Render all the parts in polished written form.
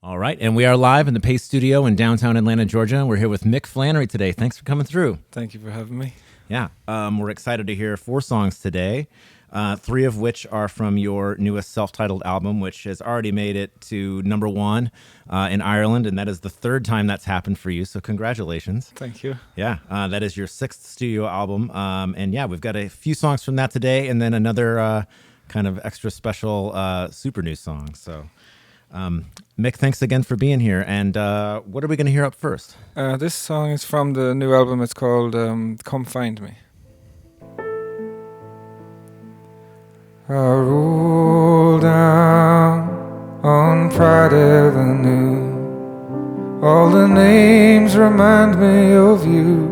All right, and we are live in the Pace Studio in downtown Atlanta, Georgia. We're here with Mick Flannery today. Thanks for coming through. Thank you for having me. Yeah, we're excited to hear 4 songs today, 3 of which are from your newest self-titled album, which has already made it to #1 in Ireland, and that is the 3rd time that's happened for you, so congratulations. Thank you. Yeah, that is your 6th studio album, and yeah, we've got a few songs from that today, and then another kind of extra special super new song, so... Mick, thanks again for being here. And what are we going to hear up first? This song is from the new album. It's called Come Find Me. I roll down on Pride Avenue. All the names remind me of you.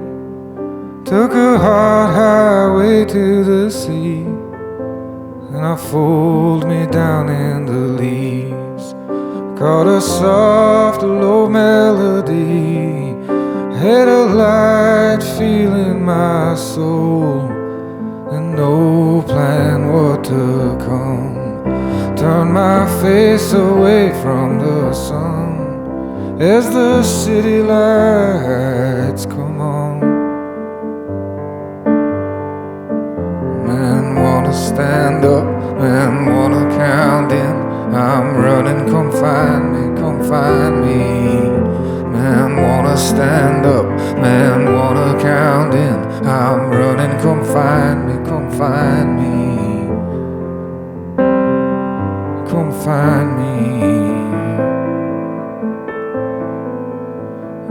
Took a hard highway to the sea, and I fold me down in the leaves. Caught a soft, low melody, had a light feel in my soul, and no plan what to come. Turn my face away from the sun as the city lights come on. Man wanna stand up, man wanna count in. I'm running, come find me, come find me. Man wanna stand up, man wanna count in. I'm running, come find me, come find me. Come find me.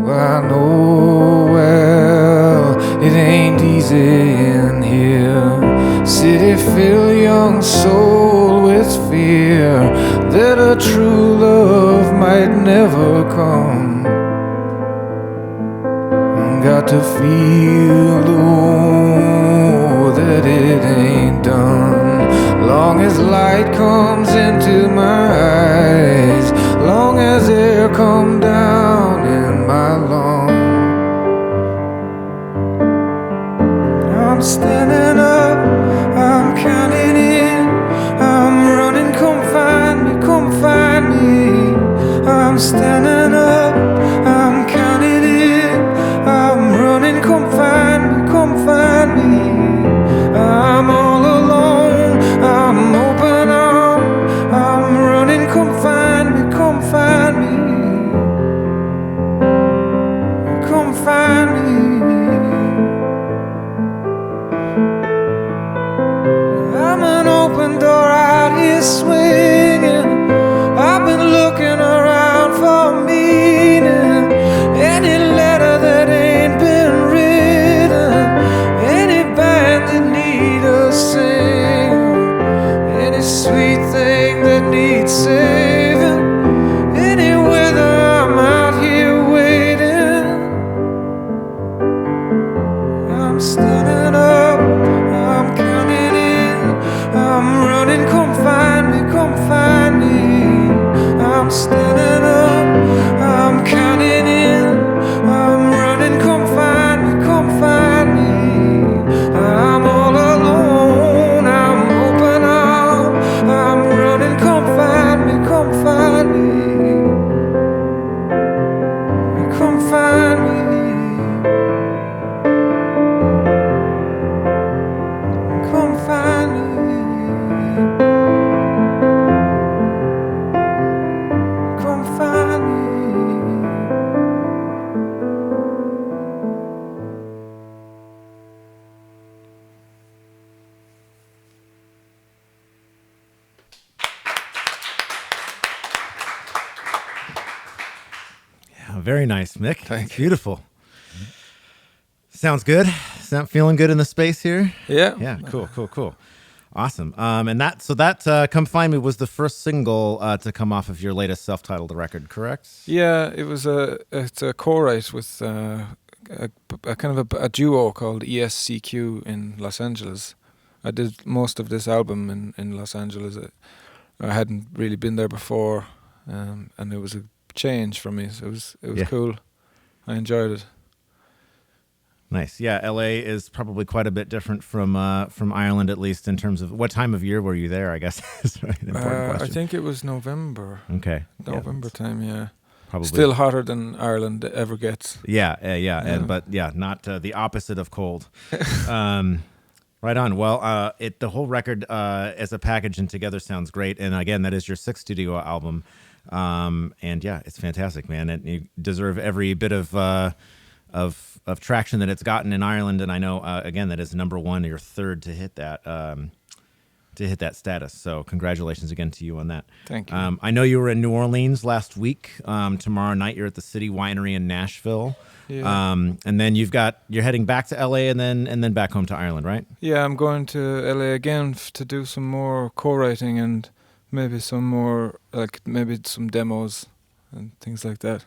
Well, I know well it ain't easy in here. City fill young soul with fear that a true love might never come. Got to feel though that it ain't done. Long as light comes into my eyes, long as air come down in my lungs. I'm standing up, I'm counting in, I'm running, come find me, come find me. I'm standing up, I'm counting in, I'm running, come find me, come find me. I'm all alone, I'm open arm, I'm running, come find me, come find me. Come find me. I'm an open door out here swinging. I've been looking around for meaning. Any letter that ain't been written, any band that need a sing, any sweet thing that needs saving, any weather I'm out here waiting. I'm standing up, I'm counting in, I'm running, come find me, come find me. I'm standing up, I'm counting in, I'm running, come find me, come find me. I'm all alone, I'm open arm, I'm running, come find me, come find me. Come find me. Come find me. Come find me. Yeah, very nice, Mick. Thank It's beautiful. Sounds good. Sound feeling good in the space here? Yeah. Yeah, cool. Awesome. And that Come Find Me was the first single to come off of your latest self-titled record, correct? Yeah, it's a co-write with a kind of a duo called ESCQ in Los Angeles. I did most of this album in Los Angeles. I hadn't really been there before, and it was a change for me. So it was Yeah. cool. I enjoyed it. Nice. Yeah, LA is probably quite a bit different from Ireland, at least in terms of what time of year were you there, I guess is an important question. I think it was November. Okay. November time, yeah. Probably Still hotter than Ireland ever gets. Yeah. But not the opposite of cold. Right on. Well, the whole record as a package and together sounds great. And again, that is your sixth studio album. And yeah, it's fantastic, man. And you deserve every bit of traction that it's gotten in Ireland. And I know, again, that is number one or third to hit that status. So congratulations again to you on that. Thank you. I know you were in New Orleans last week. Tomorrow night you're at the City Winery in Nashville. Yeah. And then you're heading back to LA and then back home to Ireland, right? Yeah, I'm going to LA again to do some more co-writing and maybe some more, maybe some demos and things like that,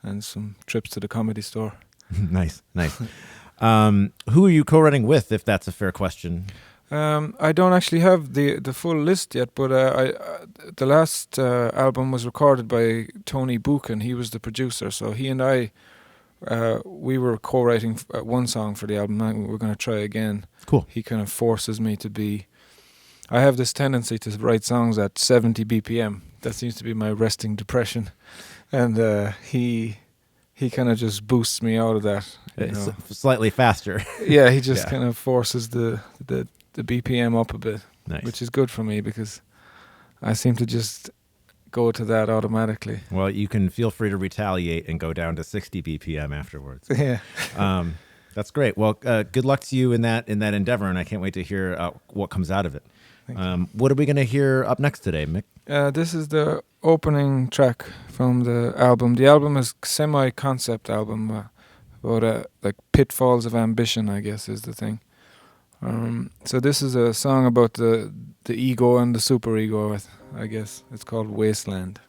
and some trips to the Comedy Store. Nice. Who are you co-writing with, if that's a fair question? I don't actually have the full list yet, but the last album was recorded by Tony Buchan. He was the producer, so he and I, we were co-writing one song for the album. We're going to try again. Cool. He kind of forces me to be... I have this tendency to write songs at 70 BPM. That seems to be my resting depression. And he kind of just boosts me out of that. It's slightly faster. Yeah, he just kind of forces the BPM up a bit, nice. Which is good for me because I seem to just go to that automatically. Well, you can feel free to retaliate and go down to 60 BPM afterwards. Yeah. That's great. Well, good luck to you in that endeavor, and I can't wait to hear what comes out of it. What are we going to hear up next today, Mick? This is the opening track from the album. The album is semi-concept album about like pitfalls of ambition, I guess, is the thing. So this is a song about the ego and the superego, I guess. It's called Wasteland.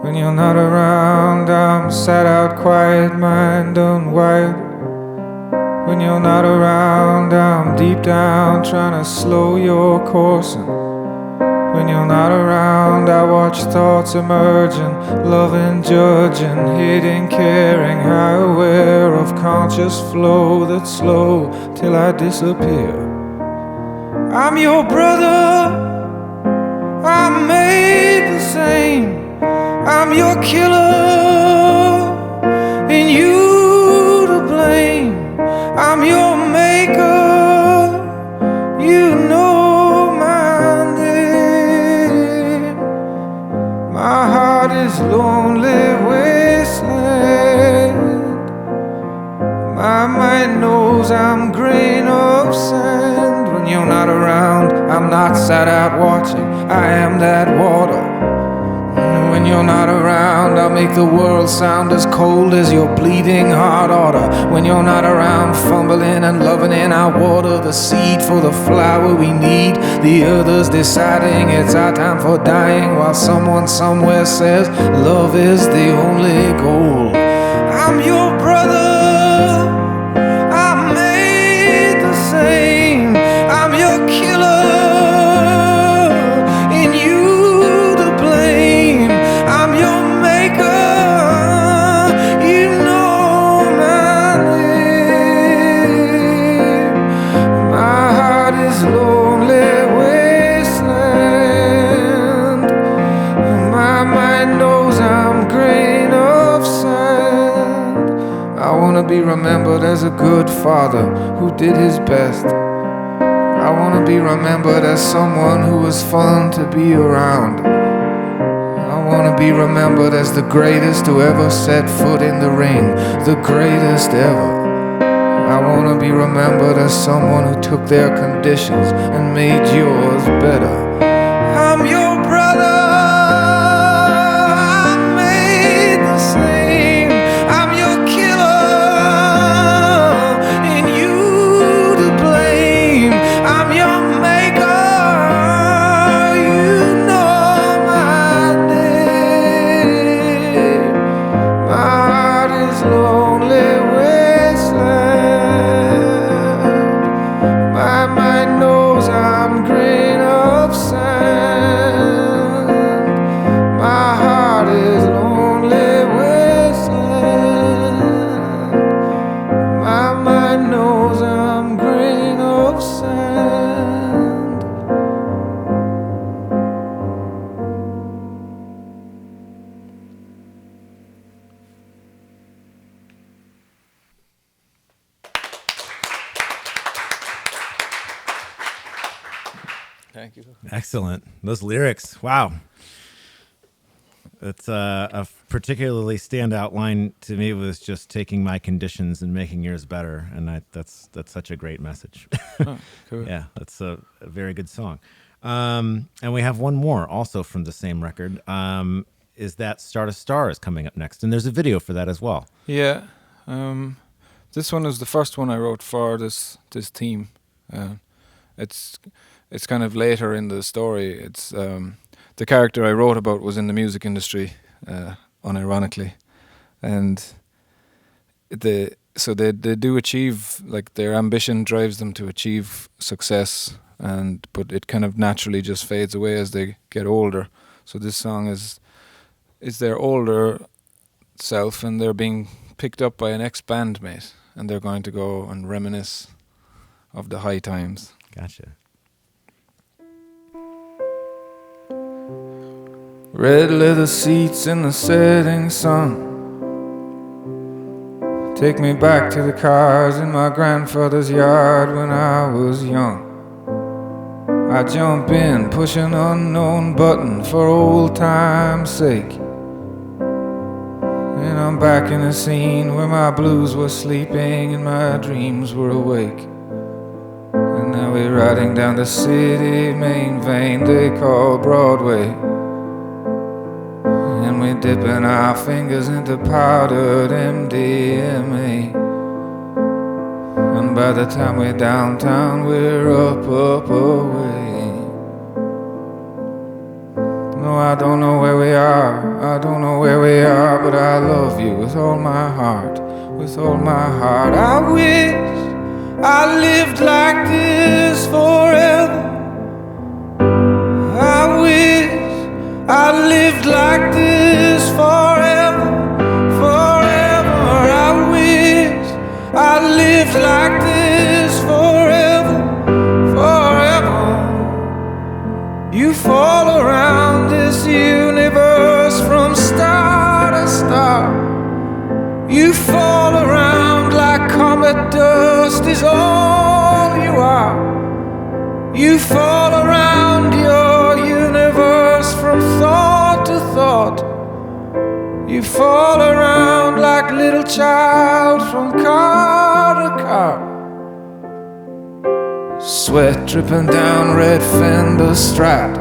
When you're not around, I'm sad out, quiet, mind unwired. When you're not around, I'm deep down trying to slow your course. And when you're not around, I watch thoughts emerging, loving, judging, hating, caring, high aware of conscious flow that's slow till I disappear. I'm your brother, I'm made the same. I'm your killer, and you to blame. I'm your maker, you know my name. My heart is lonely wasteland. My mind knows I'm grain of sand. When you're not around, I'm not sat out watching. I am that water. When you're not around, I'll make the world sound as cold as your bleeding heart order. When you're not around, fumbling and loving in, I water the seed for the flower we need. The others deciding it's our time for dying, while someone somewhere says love is the only goal. I'm your brother, I'm made the same. I'm your killer, and you to blame. I'm your maker, you know my name. My heart is lonely wasteland. My mind knows I'm grain of sand. I wanna be remembered as a good father who did his best. I wanna be remembered as someone who was fun to be around. I wanna be remembered as the greatest who ever set foot in the ring, the greatest ever. I wanna be remembered as someone who took their conditions and made yours better. I'm your brother, I'm made the same. I'm your killer, and you to blame. I'm your maker, you know my name. My heart is lonely wasteland. My mind knows I'm green Thank you. Excellent. Those lyrics, wow. It's a particularly standout line to me was just taking my conditions and making yours better, and that's such a great message. Oh, cool. Yeah, that's a very good song. And we have one more also from the same record. Is that Star to Star is coming up next, and there's a video for that as well. Yeah. This one is the first one I wrote for this theme. It's kind of later in the story. It's the character I wrote about was in the music industry, unironically, and they do achieve, like, their ambition drives them to achieve success, but it kind of naturally just fades away as they get older. So this song is their older self, and they're being picked up by an ex-bandmate, and they're going to go and reminisce of the high times. Gotcha. Red leather seats in the setting sun take me back to the cars in my grandfather's yard when I was young. I jump in, push an unknown button for old time's sake, and I'm back in a scene where my blues were sleeping and my dreams were awake. And now we're riding down the city main vein they call Broadway, and we're dipping our fingers into powdered MDMA. And by the time we're downtown, we're up away. No, I don't know where we are, I don't know where we are, but I love you with all my heart, with all my heart. I wish I lived like this forever. I wish I lived like this forever, forever. I wish I lived like this forever, forever. You fall around this universe from star to star. You fall around like comet dust is all you are. You fall around your universe from thought to thought. You fall around like little child from car to car. Sweat dripping down red fender strap.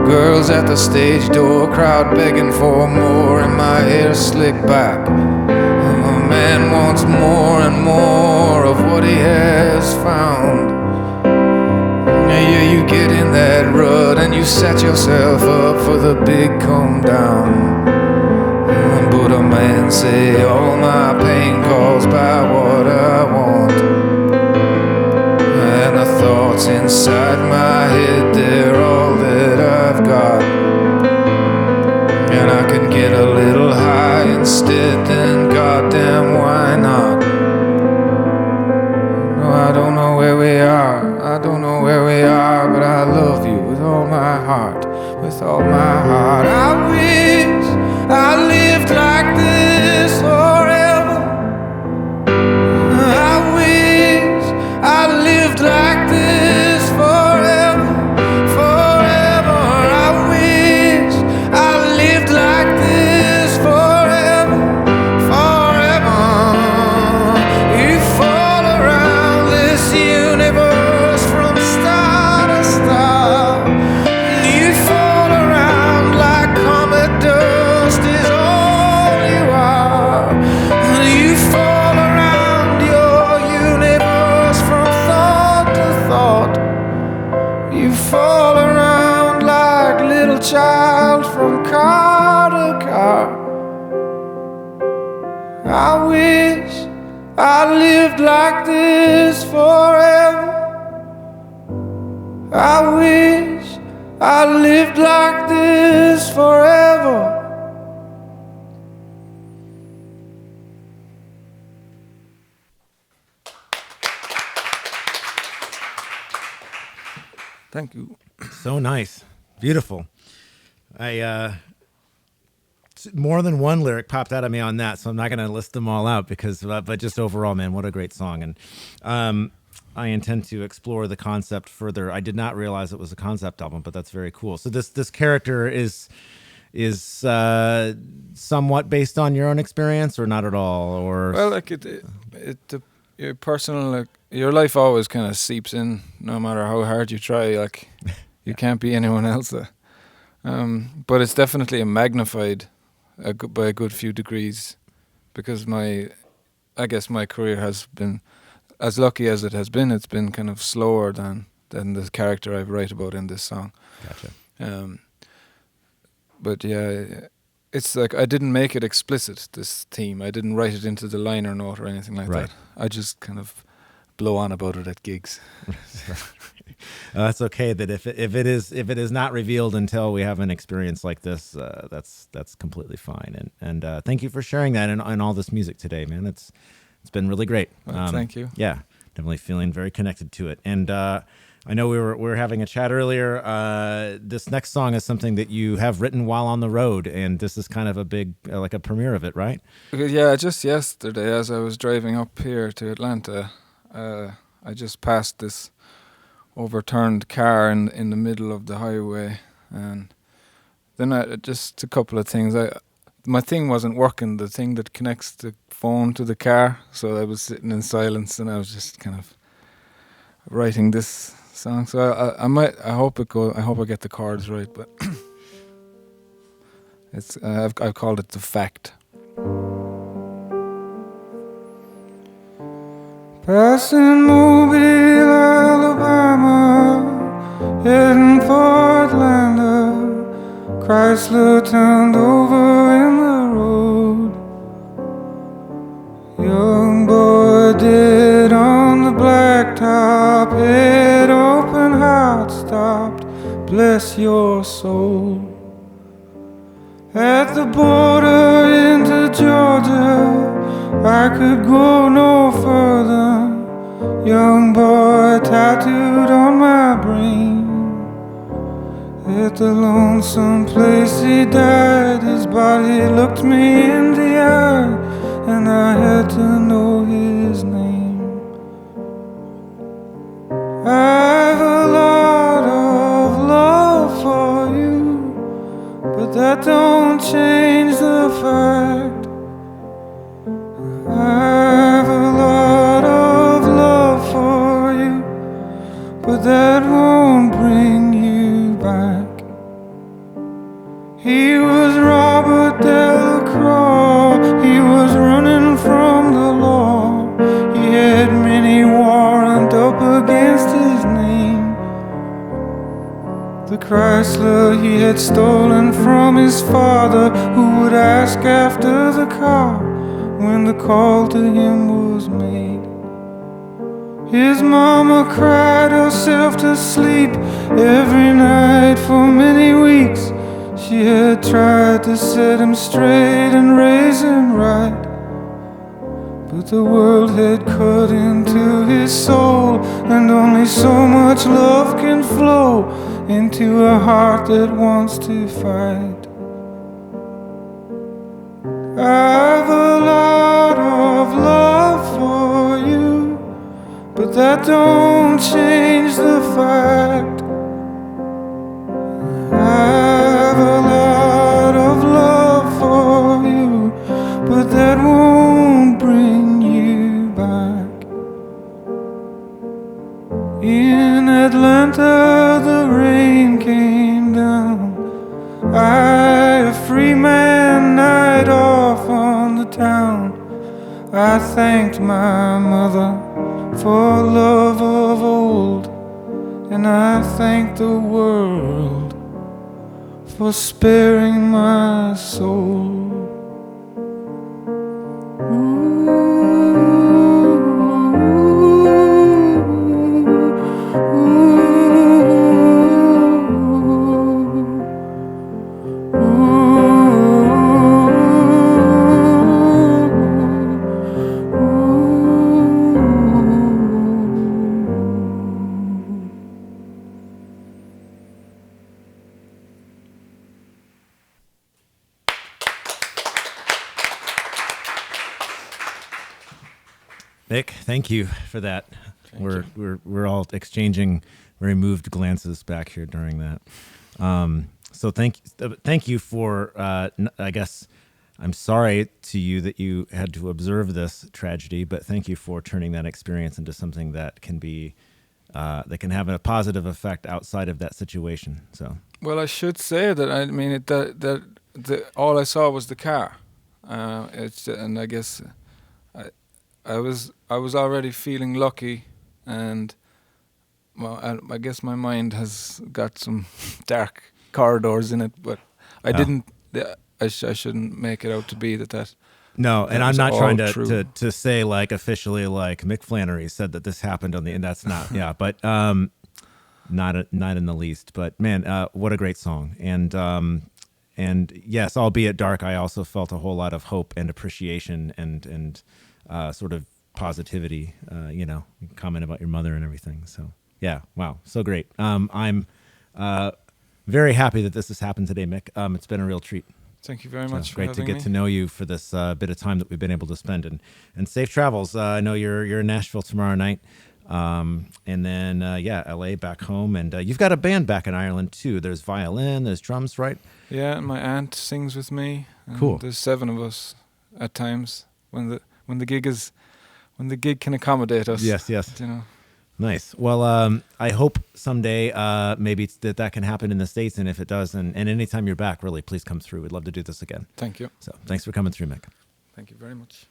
Girls at the stage door, crowd begging for more, and my hair slicked back. And my man wants more and more of what he has found. Yeah, you get in that rut and you set yourself up for the big come down. But a man say all my pain caused by what I want, and the thoughts inside my head, they're all that I've got. And I can get a little high instead, then goddamn why not? No, I don't know where we are, I don't know where we are, but I love you with all my heart, with all my heart. I wish I lived like this forever. I wish I lived like this forever, forever. I wish I lived like this forever, forever. You fall around this universe from star to star. You fall around like comet dust is all you are. You fall around your universe from thought to thought. You fall around like little child from car to car. I wish I lived like this forever. I wish I lived like this forever. Thank you. So nice. Beautiful. More than one lyric popped out of me on that, so I'm not going to list them all out because, but just overall, man, what a great song. And I intend to explore the concept further. I did not realize it was a concept album, but that's very cool. So this character is somewhat based on your own experience, or not at all, or Well, like your personal, like your life always kind of seeps in, no matter how hard you try. Like you can't be anyone else. But it's definitely a magnified by a good few degrees, because I guess my career has been, as lucky as it has been, it's been kind of slower than the character I write about in this song. Gotcha. But yeah, it's like I didn't make it explicit, this theme. I didn't write it into the liner note or anything like Right. that. I just kind of blow on about it at gigs. That's okay. That if it is not revealed until we have an experience like this, that's completely fine. And thank you for sharing that and all this music today, man. It's been really great. Well, thank you. Yeah, definitely feeling very connected to it. And I know we were having a chat earlier. This next song is something that you have written while on the road, and this is kind of a big like a premiere of it, right? Because, yeah, just yesterday as I was driving up here to Atlanta, I just passed this overturned car in the middle of the highway, and then just a couple of things. My thing wasn't working, the thing that connects the phone to the car, so I was sitting in silence and I was just kind of writing this song. So I hope I get the chords right, but it's I've called it The Fact. Passing Mobile, Alabama, heading for Atlanta. Chrysler turned over in the road. Young boy dead on the blacktop, head open, heart stopped. Bless your soul. At the border into Georgia, I could go no further. Young boy tattooed on my brain. At the lonesome place he died, his body looked me in the eye, and I had to know his name. I've a lot of love for you, but that don't change the fact. I've a lot of love for you, but that won't bring you back. He was Robert Delacroix, he was running from the law. He had many warrants up against his name. The Chrysler he had stolen from his father, who would ask after the car when the call to him was made. His mama cried herself to sleep every night for many weeks. She had tried to set him straight and raise him right, but the world had cut into his soul, and only so much love can flow into a heart that wants to fight. I've a lot of love for you, but that don't change the fact. I've a lot of love for you, but that won't bring you back. In Atlanta the rain came down. I, a free man, night off on the town. I thanked my mother for love of old, and I thanked the world for sparing my soul. Mick, thank you for that. We're all exchanging very moved glances back here during that. So thank you for. I guess I'm sorry to you that you had to observe this tragedy, but thank you for turning that experience into something that can be that can have a positive effect outside of that situation. So. Well, I should say that all I saw was the car. And I guess I was already feeling lucky, and well, I guess my mind has got some dark corridors in it, but I didn't. I shouldn't make it out to be that. No, and I'm not trying to say like officially like Mick Flannery said that this happened on the, and that's not, yeah, but not in the least. But man, what a great song, and yes, albeit dark, I also felt a whole lot of hope and appreciation and sort of positivity. You know, comment about your mother and everything. So yeah, wow, so great. I'm very happy that this has happened today, Mick. It's been a real treat. Thank you very much. It's great to get to know you for this bit of time that we've been able to spend, and safe travels. I know you're in Nashville tomorrow night, and then LA back home, and you've got a band back in Ireland too. There's violin, there's drums, right? Yeah, and my aunt sings with me. Cool. There's 7 of us at times when the gig can accommodate us. Yes. You know. Nice. Well, I hope someday maybe that can happen in the States, and if it does, and anytime you're back, really, please come through. We'd love to do this again. Thank you. So thanks for coming through, Mick. Thank you very much.